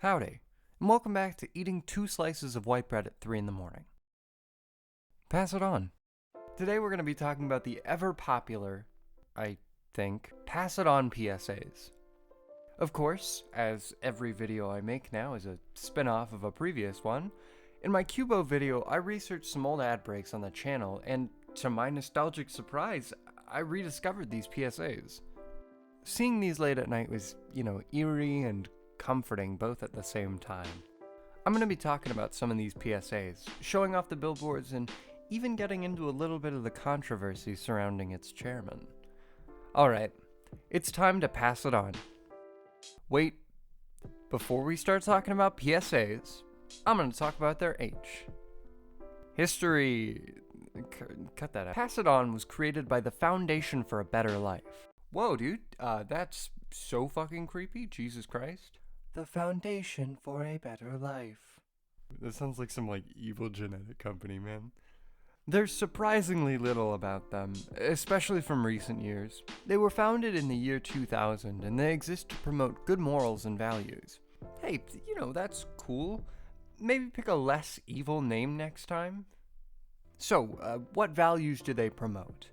Howdy, and welcome back to eating 2 slices of white bread at 3 in the morning. Pass it on. Today we're going to be talking about the ever popular, I think, pass it on PSAs. Of course, as every video I make now is a spin-off of a previous one, in my Cubo video I researched some old ad breaks on the channel, and to my nostalgic surprise, I rediscovered these PSAs. Seeing these late at night was, eerie and comforting both at the same time. I'm going to be talking about some of these PSAs, showing off the Billboards, and even getting into a little bit of the controversy surrounding its chairman. Alright, it's time to pass it on. Wait, before we start talking about PSAs, I'm going to talk about their age. History... cut that out. Pass It On was created by the Foundation for a Better Life. Whoa, dude, that's so fucking creepy, Jesus Christ. The Foundation for a Better Life. That sounds like some, evil genetic company, man. There's surprisingly little about them, especially from recent years. They were founded in the year 2000, and they exist to promote good morals and values. Hey, that's cool. Maybe pick a less evil name next time. So, what values do they promote?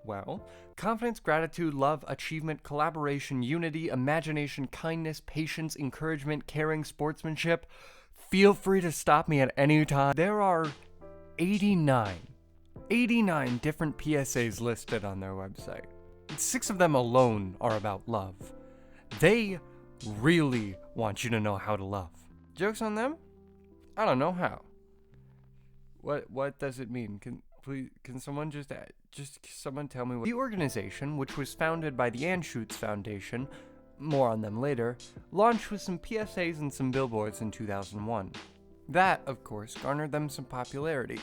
Well, confidence, gratitude, love, achievement, collaboration, unity, imagination, kindness, patience, encouragement, caring, sportsmanship. Feel free to stop me at any time. There are 89 different PSAs listed on their website. 6 of them alone are about love. They really want you to know how to love. Joke's on them? I don't know how. What does it mean? Can someone just someone tell me what? The organization, which was founded by the Anschutz Foundation, more on them later, launched with some PSAs and some billboards in 2001. That, of course, garnered them some popularity.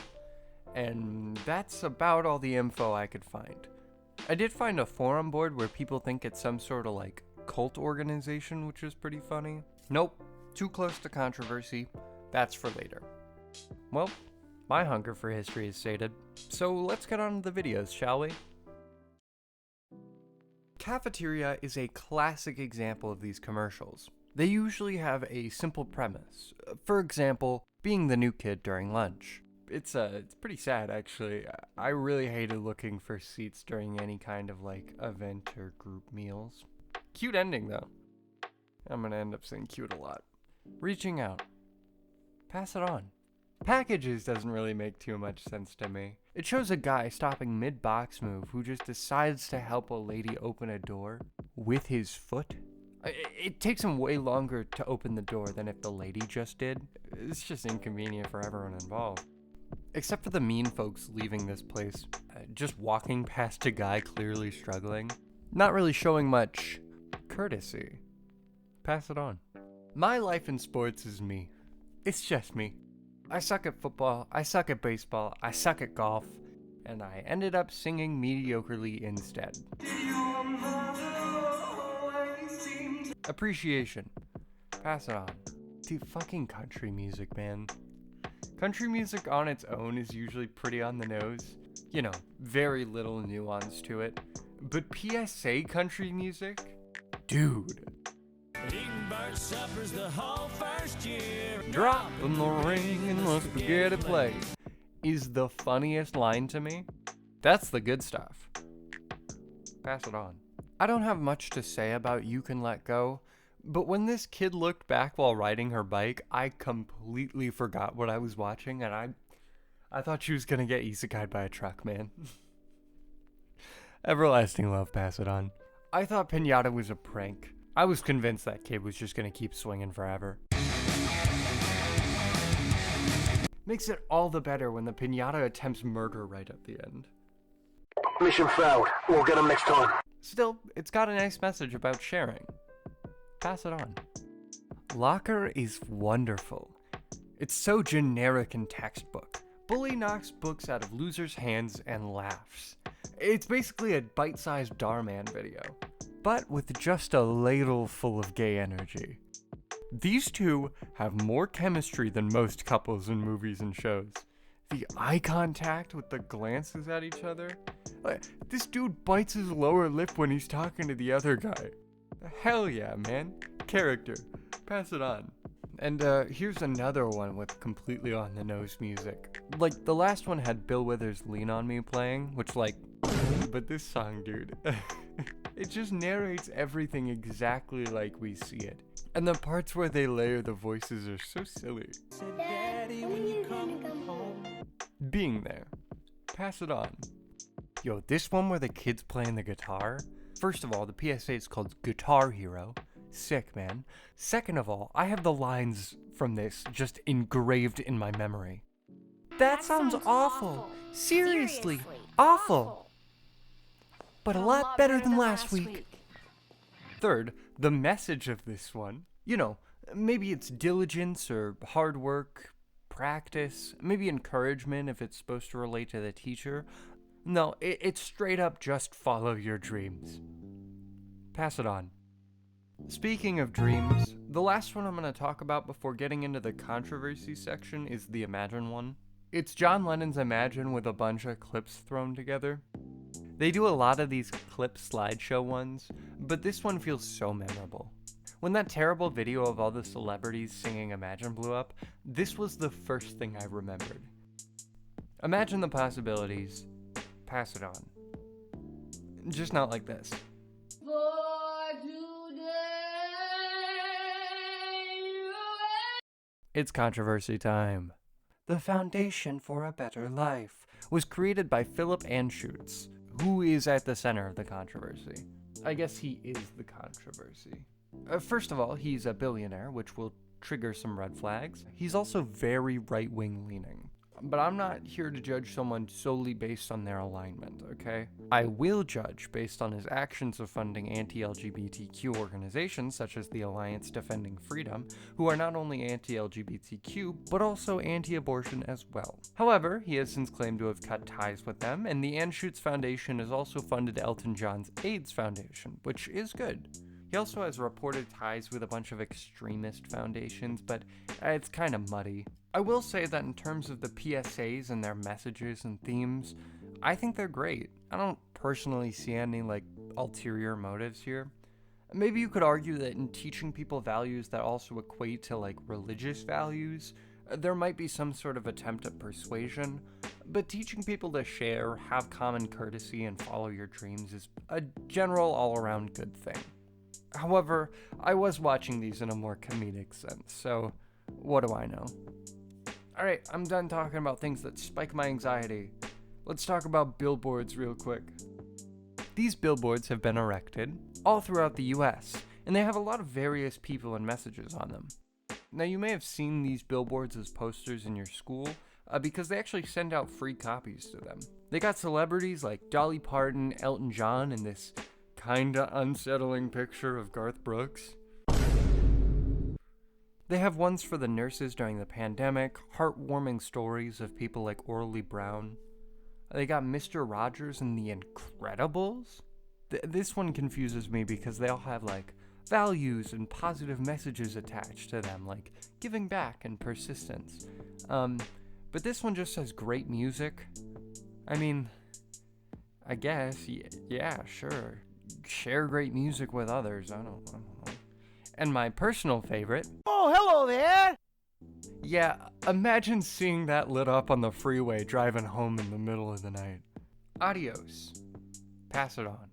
And that's about all the info I could find. I did find a forum board where people think it's some sort of cult organization, which is pretty funny. Nope, too close to controversy. That's for later. Well, my hunger for history is sated, so let's get on to the videos, shall we? Cafeteria is a classic example of these commercials. They usually have a simple premise. For example, being the new kid during lunch. It's pretty sad, actually. I really hated looking for seats during any kind of event or group meals. Cute ending though. I'm gonna end up saying cute a lot. Reaching out. Pass it on. Packages doesn't really make too much sense to me. It shows a guy stopping mid-box move who just decides to help a lady open a door with his foot. It takes him way longer to open the door than if the lady just did. It's just inconvenient for everyone involved. Except for the mean folks leaving this place, just walking past a guy clearly struggling. Not really showing much courtesy. Pass it on. My life in sports is me. It's just me. I suck at football, I suck at baseball, I suck at golf, and I ended up singing mediocrely instead. Appreciation. Pass it on. Dude, fucking country music, man. Country music on its own is usually pretty on the nose. Very little nuance to it. But PSA country music? Dude. Eating bird suppers the whole first year. Dropping the ring in the spaghetti plate is the funniest line to me. That's the good stuff. Pass it on. I don't have much to say about You Can Let Go, but when this kid looked back while riding her bike, I completely forgot what I was watching, and I thought she was gonna get isekai'd by a truck, man. Everlasting love, pass it on. I thought Pinata was a prank. I was convinced that kid was just gonna keep swinging forever. Makes it all the better when the pinata attempts murder right at the end. Mission failed. We'll get him next time. Still, it's got a nice message about sharing. Pass it on. Locker is wonderful. It's so generic and textbook. Bully knocks books out of losers' hands and laughs. It's basically a bite-sized Darman video, but with just a ladle full of gay energy. These two have more chemistry than most couples in movies and shows. The eye contact with the glances at each other. This dude bites his lower lip when he's talking to the other guy. Hell yeah, man. Character. Pass it on. And here's another one with completely on the nose music. Like, the last one had Bill Withers' Lean On Me playing, which, like, but this song, dude, it just narrates everything exactly like we see it. And the parts where they layer the voices are so silly. Daddy, when you come home. Being there. Pass it on. Yo, this one where the kid's playing the guitar. First of all, the PSA is called Guitar Hero. Sick, man. Second of all, I have the lines from this just engraved in my memory. That sounds awful. Seriously, awful. But a lot better than last week. Third, the message of this one. You know, maybe it's diligence or hard work, practice, maybe encouragement if it's supposed to relate to the teacher. No, it's straight up just follow your dreams. Pass it on. Speaking of dreams, the last one I'm going to talk about before getting into the controversy section is the Imagine one. It's John Lennon's Imagine with a bunch of clips thrown together. They do a lot of these clip slideshow ones, but this one feels so memorable. When that terrible video of all the celebrities singing Imagine blew up, this was the first thing I remembered. Imagine the possibilities. Pass it on. Just not like this. It's controversy time. The Foundation for a Better Life was created by Philip Anschutz, who is at the center of the controversy. I guess he is the controversy. First of all, he's a billionaire, which will trigger some red flags. He's also very right-wing leaning. But I'm not here to judge someone solely based on their alignment, okay? I will judge based on his actions of funding anti-LGBTQ organizations such as the Alliance Defending Freedom, who are not only anti-LGBTQ, but also anti-abortion as well. However, he has since claimed to have cut ties with them, and the Anschutz Foundation has also funded Elton John's AIDS Foundation, which is good. He also has reported ties with a bunch of extremist foundations, but it's kind of muddy. I will say that in terms of the PSAs and their messages and themes, I think they're great. I don't personally see any, ulterior motives here. Maybe you could argue that in teaching people values that also equate to, religious values, there might be some sort of attempt at persuasion, but teaching people to share, have common courtesy, and follow your dreams is a general all-around good thing. However, I was watching these in a more comedic sense, so what do I know? Alright, I'm done talking about things that spike my anxiety. Let's talk about billboards real quick. These billboards have been erected all throughout the US, and they have a lot of various people and messages on them. Now, you may have seen these billboards as posters in your school, because they actually send out free copies to them. They got celebrities like Dolly Parton, Elton John, and this kinda unsettling picture of Garth Brooks. They have ones for the nurses during the pandemic, heartwarming stories of people like Orly Brown. They got Mr. Rogers and the Incredibles. This one confuses me because they all have values and positive messages attached to them, like giving back and persistence. But this one just says great music. I mean, I guess, yeah, sure. Share great music with others. I don't know. And my personal favorite. Oh, hello there! Yeah, imagine seeing that lit up on the freeway driving home in the middle of the night. Adios. Pass it on.